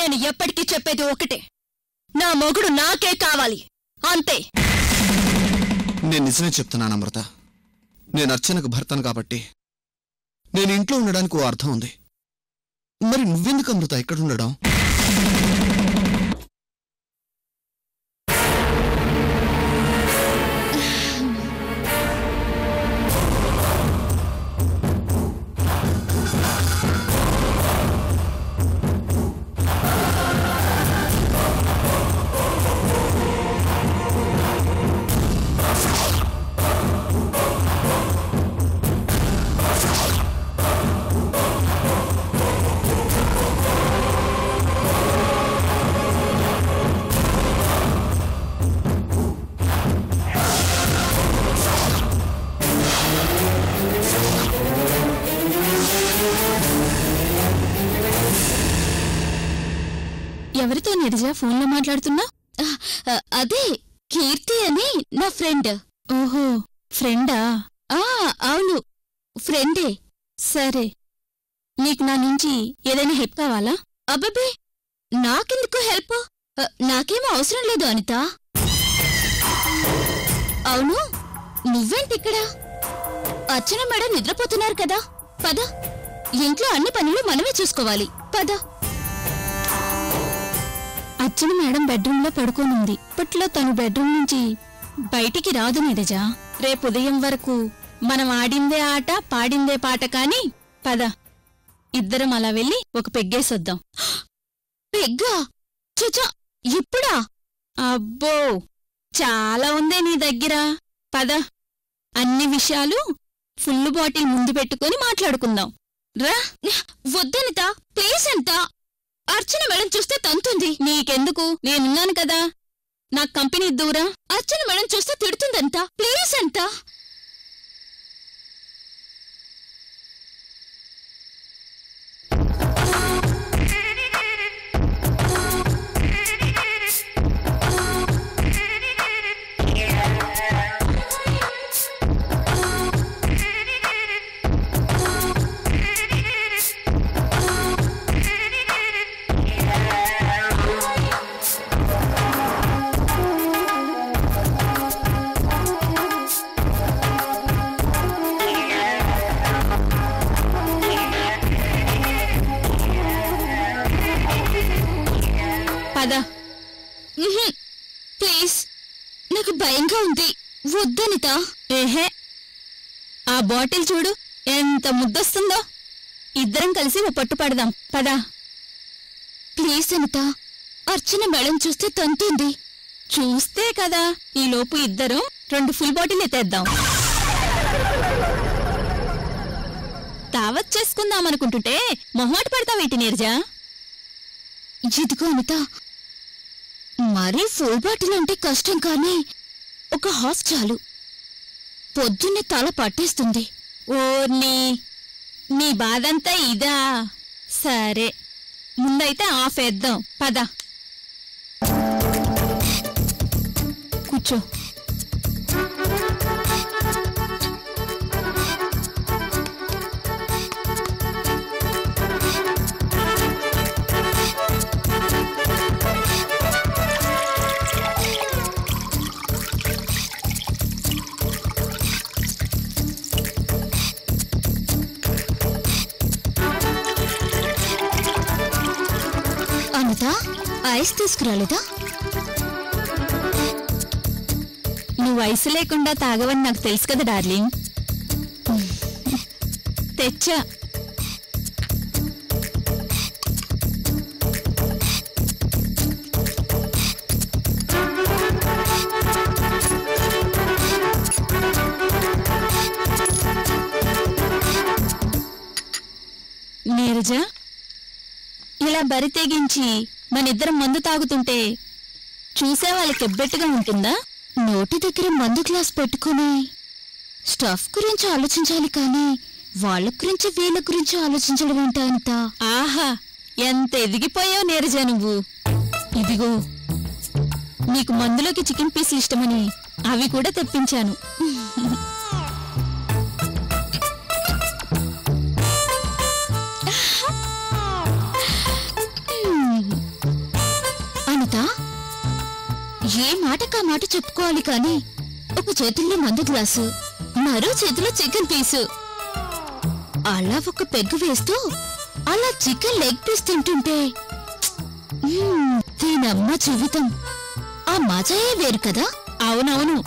నేను ఎప్పటికీ చెప్పేది ఒకటే, నా మొగుడు నాకే కావాలి, అంతే. నేను నిజమే చెప్తున్నాను అమృత. నేను అర్చనకు భర్తను కాబట్టి నేను ఇంట్లో ఉండడానికి ఓ అర్థం ఉంది. మరి నువ్వెందుకు అమృత ఎక్కడుండడం? ఎవరితో నీరజ ఫోన్లో మాట్లాడుతున్నా? అదే కీర్తి అని నా ఫ్రెండ్. ఓహో, ఫ్రెండా? అవును, ఫ్రెండే. సరే, నీకు నా నుంచి ఏదైనా హెల్ప్ కావాలా? అబ్బబ్బే, నాకెందుకు హెల్ప్? నాకేమో అవసరం లేదు అనిత. అవును, నువ్వేంటిక్కడ? అర్చన మేడం నిద్రపోతున్నారు కదా, పద. ఇంట్లో అన్ని పనులు మనమే చూసుకోవాలి, పద. అర్చన మేడం బెడ్రూంలో పడుకోనుంది. ఇప్పట్లో తను బెడ్రూం నుంచి బయటికి రాదు నీరజ. రేపు ఉదయం వరకు మనం ఆడిందే ఆట, పాడిందే పాట. కాని పద, ఇద్దరం అలా వెళ్ళి ఒక పెగ్గేసొద్దాం. పెగ్గా? చచా, ఇప్పుడా? అబ్బో, చాలా ఉందే నీ దగ్గర. పద, అన్ని విషయాలు ఫుల్ బాటిల్ ముందు పెట్టుకొని మాట్లాడుకుందాం రా. వద్దనిత, ప్లీజ్ అంట. అర్చన మేడం చూస్తే తంతుంది. నీకెందుకు, నేనున్నాను కదా. నాకు కంపెనీ ఇద్దురా. అర్చన మేడం చూస్తే తిడుతుందంట, ప్లీజ్ అంట. ప్లీజ్, నాకు భయంగా ఉంది. వద్దనిత. ఏహే, ఆ బాటిల్ చూడు ఎంత ముద్దొస్తుందో. ఇద్దరం కలిసి ఓ పట్టు పడదాం, పదా. ప్లీజ్ అనిత, అర్చన మేడం చూస్తే తంతుంది. చూస్తే కదా, ఈలోపు ఇద్దరం 2 ఫుల్ బాటిల్ ఎత్తేద్దాం. దావత్ చేసుకుందామనుకుంటుంటే మొహమాట పడతావేంటి నీరజ? ఇదిగో అనిత, మరీ ఫుల్ బాటిల్ అంటే కష్టం, కానీ ఒక హాఫ్ చాలు. పొద్దున్నే తల పట్టేస్తుంది. ఓ నీ బాధంతా ఇదా? సరే, ముందైతే హాఫ్ వేద్దాం, పద. కూర్చో. అనిత, ఐస్ తీసుకురాలేదా? నువ్వు ఐస్ లేకుండా తాగవని నాకు తెలుసు కదా డార్లింగ్. తెచ్చా. నీరజ, ఇలా బరి తెగించి మనిద్దరం మందు తాగుతుంటే చూసే వాళ్ళకి ఎబ్బెట్టుగా ఉంటుందా? నోటి దగ్గర మందు గ్లాస్ పెట్టుకుని స్టఫ్ గురించి ఆలోచించాలి, కానీ వాళ్ళ గురించి వీళ్ళ గురించి ఆలోచించడం ఏంటా అంత? ఆహా, ఎంత ఎదిగిపోయావు నీరజ నువ్వు. ఇదిగో, నీకు మందులోకి చికెన్ పీసులు ఇష్టమని అవి కూడా తెప్పించాను. అనిత, ఏ మాటకా మాట చెప్పుకోవాలి కాని ఒక చేతుల్లో మందు గ్లాసు, మరో చేతిలో చికెన్ పీసు. అలా ఒక పెగ్గు వేస్తూ అలా చికెన్ లెగ్ పీస్ తింటుంటే దీనమ్మ జీవితం ఆ మజాయే వేరు కదా. అవునవును,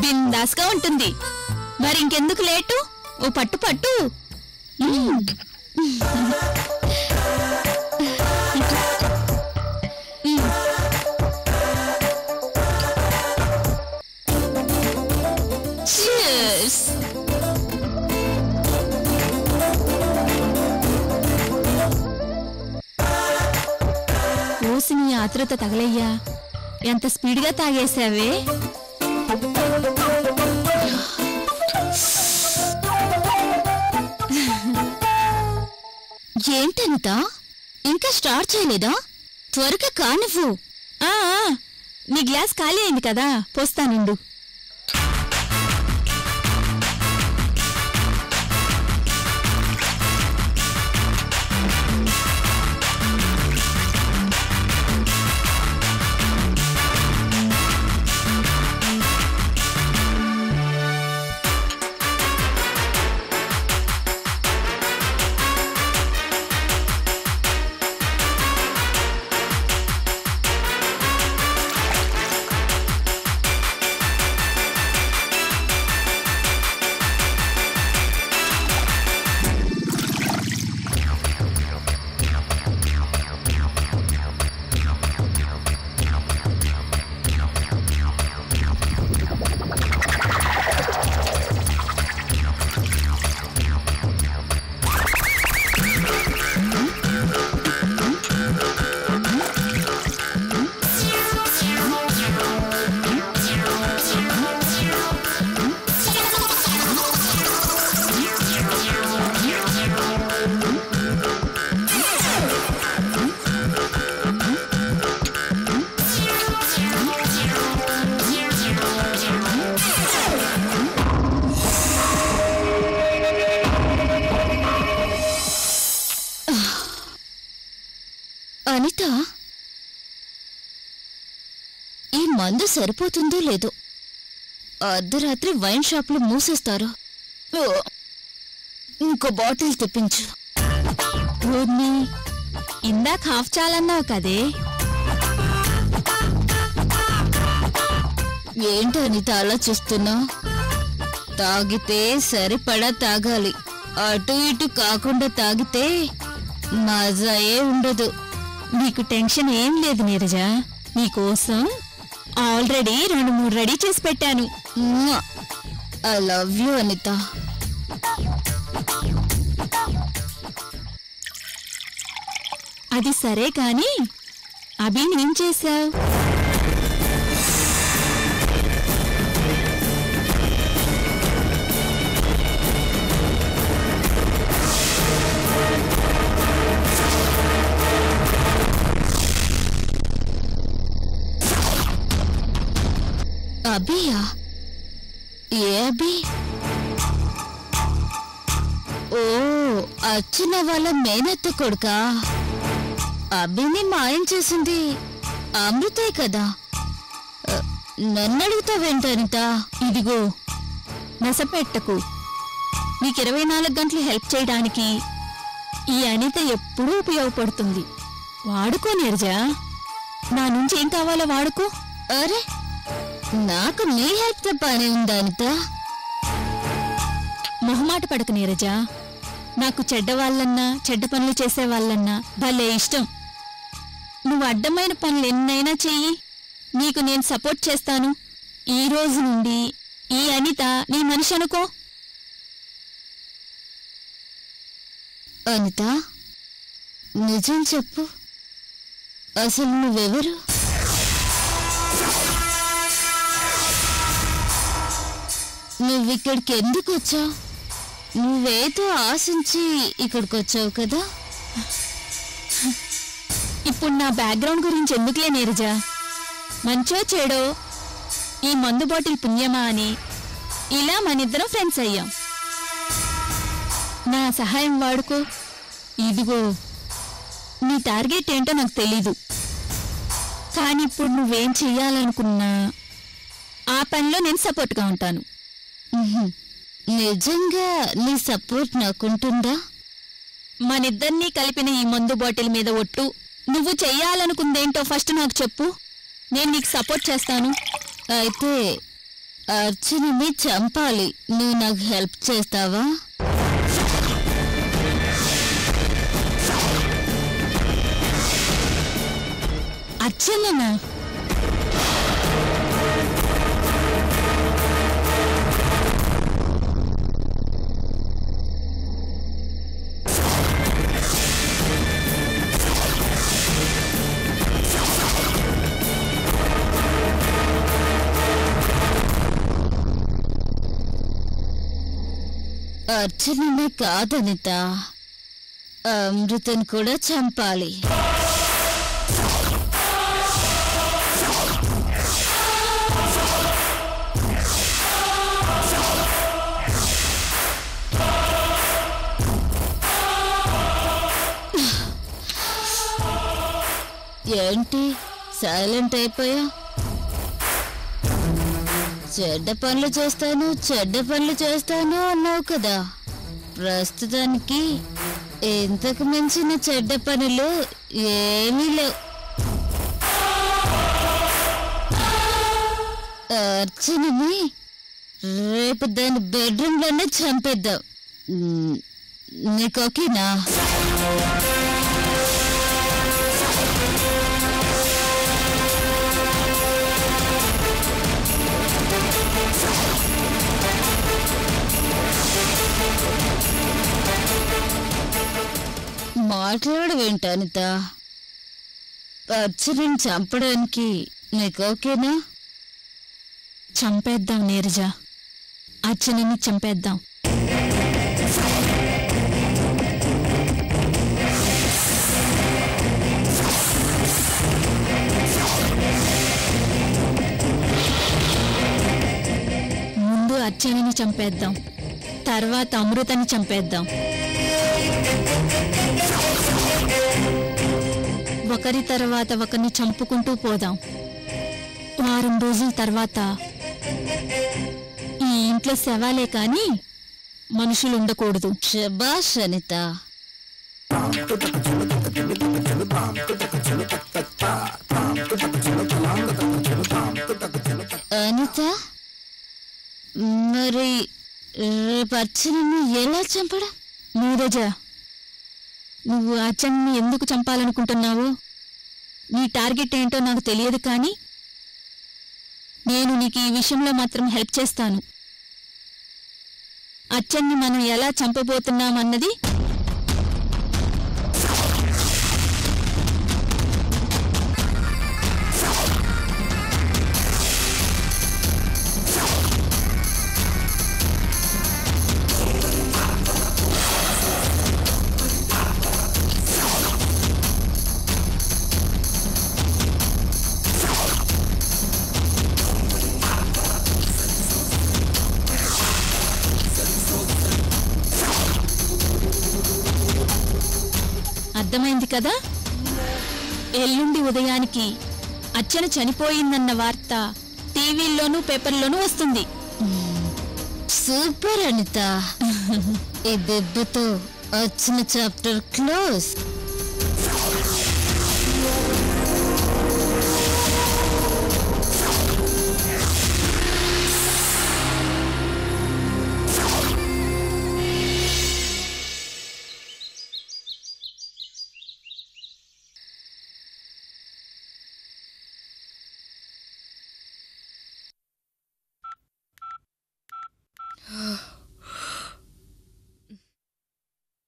బిందాస్గా ఉంటుంది. మరి ఇంకెందుకు లేటు, ఓ పట్టు పట్టు. ఓసిని ఆతృత తగలయ్యా, ఎంత స్పీడ్గా తాగేశావే. ఏంటంత ఇంకా స్టార్ట్ చేయలేదా? త్వరగా కానివ్వు. నీ గ్లాస్ ఖాళీ అయింది కదా, పోస్తానుండు. అనిత, ఈ మందు సరిపోతుందో లేదో. అర్ధరాత్రి వైన్ షాప్లు మూసేస్తారు. ఇంకో బాటిల్ తెప్పించు. ఇందాక హాఫ్ చాలన్నావు కదే. ఏంటి అనిత అలా చూస్తున్నా? తాగితే సరిపడా తాగాలి, అటు ఇటు కాకుండా తాగితే మజాయే ఉండదు. నీకు టెన్షన్ ఏం లేదు నీరజ, నీకోసం ఆల్రెడీ 2-3 రెడీ చేసి పెట్టాను. I love you Anitha. అది సరే కాని అభినేం చేశావు? అభియా? ఏ అభి? ఓ, అర్చన వాళ్ళ మేనత్త కొడుకా? అభిని మాయం చేసింది అమృతే కదా. నన్ను అడుగుతావేంటనిత? ఇదిగో, నసపెట్టకు. నీకు 24 గంటలు హెల్ప్ చేయడానికి ఈ అనిత ఎప్పుడూ ఉపయోగపడుతుంది. వాడుకో నీరజ, నా నుంచి ఏం కావాలో వాడుకో. అరే, నాకు నీ హెల్ప్ తప్పనే ఉందా అనిత? మొహమాట పడకు నీరజ, నాకు చెడ్డవాళ్ళన్నా చెడ్డ పనులు చేసేవాళ్ళన్నా భలే ఇష్టం. నువ్వు అడ్డమైన పనులు ఎన్నైనా చెయ్యి, నీకు నేను సపోర్ట్ చేస్తాను. ఈ రోజు నుండి ఈ అనిత నీ మనిషి అనుకో. అనిత, నిజం చెప్పు, అసలు నువ్వెవరు? నువ్విక్కడికి ఎందుకు వచ్చావు? నువ్వేదో ఆశించి ఇక్కడికి వచ్చావు కదా. ఇప్పుడు నా బ్యాక్గ్రౌండ్ గురించి ఎందుకులే నీరజ. మంచో చెడో ఈ మందు బాటిల్ పుణ్యమా అని ఇలా మనిద్దరం ఫ్రెండ్స్ అయ్యాం. నా సహాయం వాడుకో. ఇదిగో, నీ టార్గెట్ ఏంటో నాకు తెలీదు. కానీ ఇప్పుడు నువ్వేం చెయ్యాలనుకున్నా ఆ పనిలో నేను సపోర్ట్గా ఉంటాను. నిజంగా నీ సపోర్ట్ నాకుంటుందా? మనిద్దరినీ కలిపిన ఈ మందు బాటిల్ మీద ఒట్టు. నువ్వు చెయ్యాలనుకుందేంటో ఫస్ట్ నాకు చెప్పు, నేను నీకు సపోర్ట్ చేస్తాను. అయితే అర్చనని చంపాలి, నువ్వు నాకు హెల్ప్ చేస్తావా? అర్చననా? అర్చననే కాదనిత, అమృతను కూడా చంపాలి. ఏంటి సైలెంట్ అయిపోయా? చెడ్డ పనులు చేస్తాను అన్నావు కదా. ప్రస్తుతానికి ఇంతకు మించిన చెడ్డ పనులు ఏమీ లేవు. అర్చనని రేపు దాని బెడ్రూమ్లోనే చంపేద్దాం. నీకు ఓకేనా? మాట్లాడవేంటి అనిత? అర్చనని చంపడానికి నీకు ఓకేనా? చంపేద్దాం నీరజ, అర్చనని చంపేద్దాం. ముందు అర్చనని చంపేద్దాం, తర్వాత అమృతని చంపేద్దాం. ఒకరి తర్వాత ఒకరిని చంపుకుంటూ పోదాం. వారం రోజుల తర్వాత ఈ ఇంట్లో శవాలే కాని మనుషులు ఉండకూడదు. శభాష్ అనిత. అనిత, మరి రేపు అర్చనని ఎలా చంపడం? నీరజ, నువ్వు అర్చనని ఎందుకు చంపాలనుకుంటున్నావో, నీ టార్గెట్ ఏంటో నాకు తెలియదు, కానీ నేను నీకు ఈ విషయంలో మాత్రం హెల్ప్ చేస్తాను. అర్చన్ని మనం ఎలా చంపబోతున్నామన్నది అర్థమైంది కదా? ఎల్లుండి ఉదయానికి అర్చన చనిపోయిందన్న వార్త టీవీల్లోనూ పేపర్లోనూ వస్తుంది. సూపర్ అనిత. ఈ దెబ్బతో అర్చన చాప్టర్ క్లోజ్.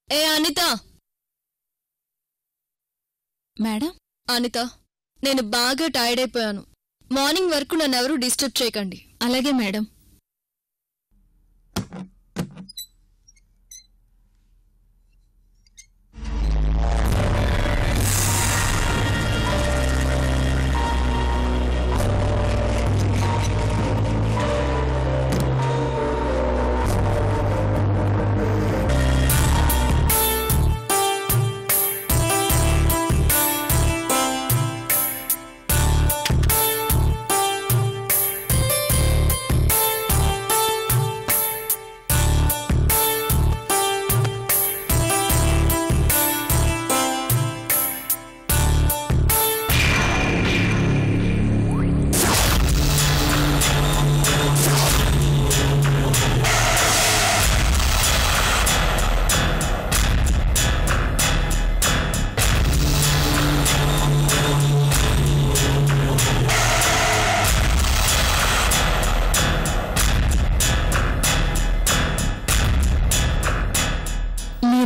ఏ అనిత. మేడం. అనిత, నేను బాగా టైర్డ్ అయిపోయాను. మార్నింగ్ వరకు నన్ను ఎవరూ డిస్టర్బ్ చేయకండి. అలాగే మేడం.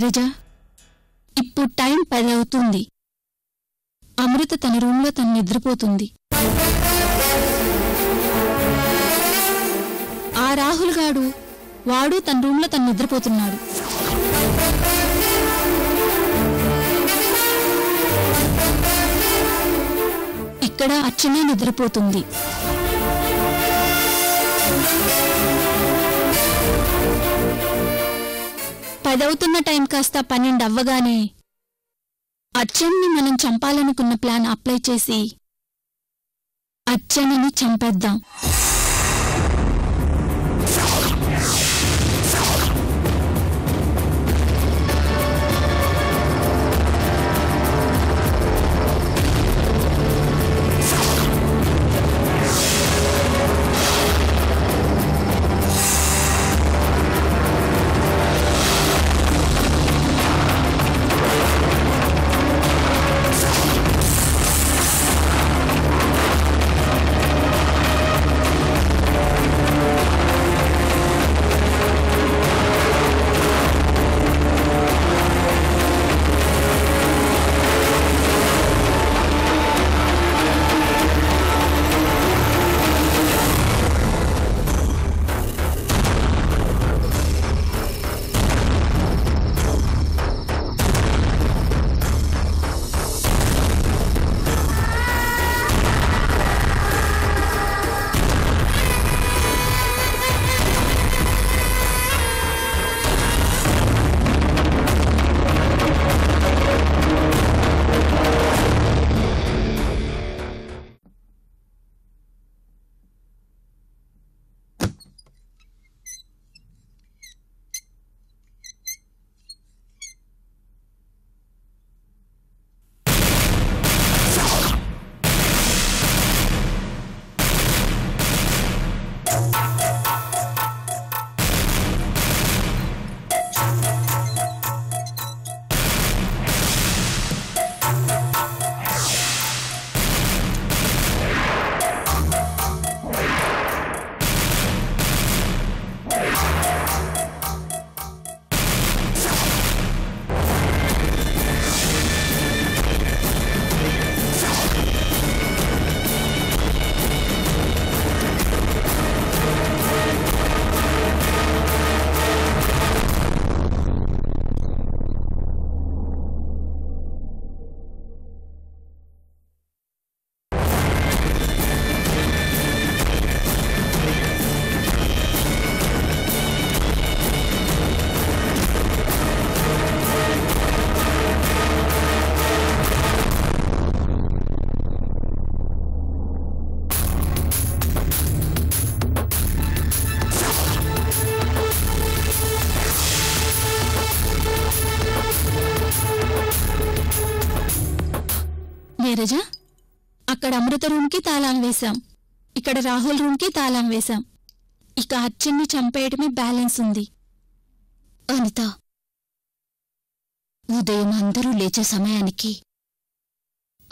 నీరజ, ఇప్పుడు టైం 10 అవుతుంది. అమృత తన రూంలో తను నిద్రపోతుంది. ఆ రాహుల్ గాడు వాడు తన రూంలో తను నిద్రపోతున్నాడు. ఇక్కడ అర్చన నిద్రపోతుంది. పదవుతున్న టైం కాస్త 12 అవ్వగానే అర్చన్ని మనం చంపాలనుకున్న ప్లాన్ అప్లై చేసి అర్చనని చంపేద్దాం. నీరజ, అక్కడ అమృత రూమ్కి తాళం వేశాం, ఇక్కడ రాహుల్ రూమ్కి తాళం వేశాం. ఇక అర్చన్ని చంపేయడమే బ్యాలెన్స్ ఉంది. అనిత, ఉదయం అందరూ లేచే సమయానికి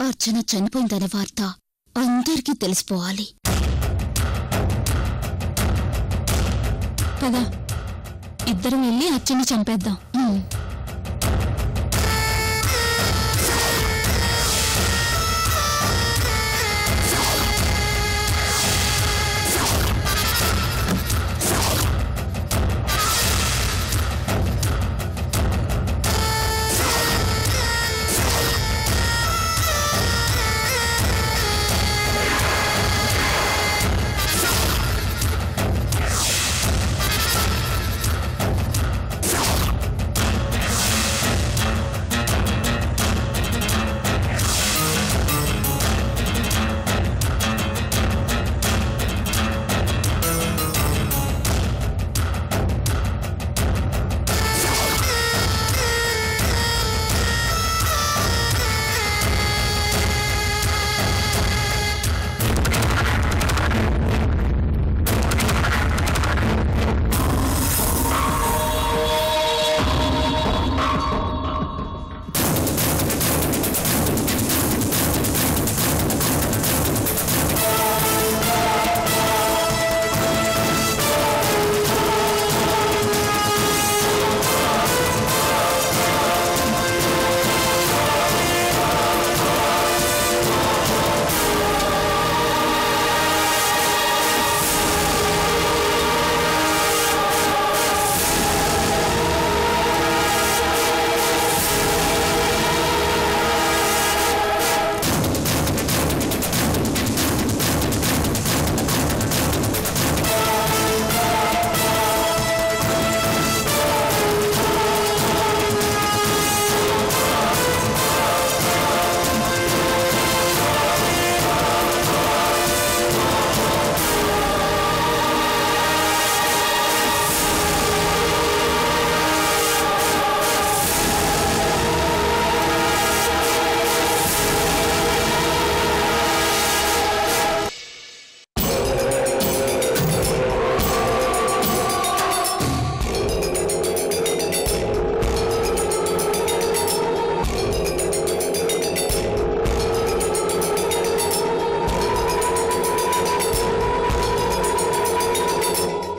అర్చన చనిపోయిందనే వార్త అందరికీ తెలిసిపోవాలి. పద, ఇద్దరం వెళ్ళి అర్చన్ని చంపేద్దాం.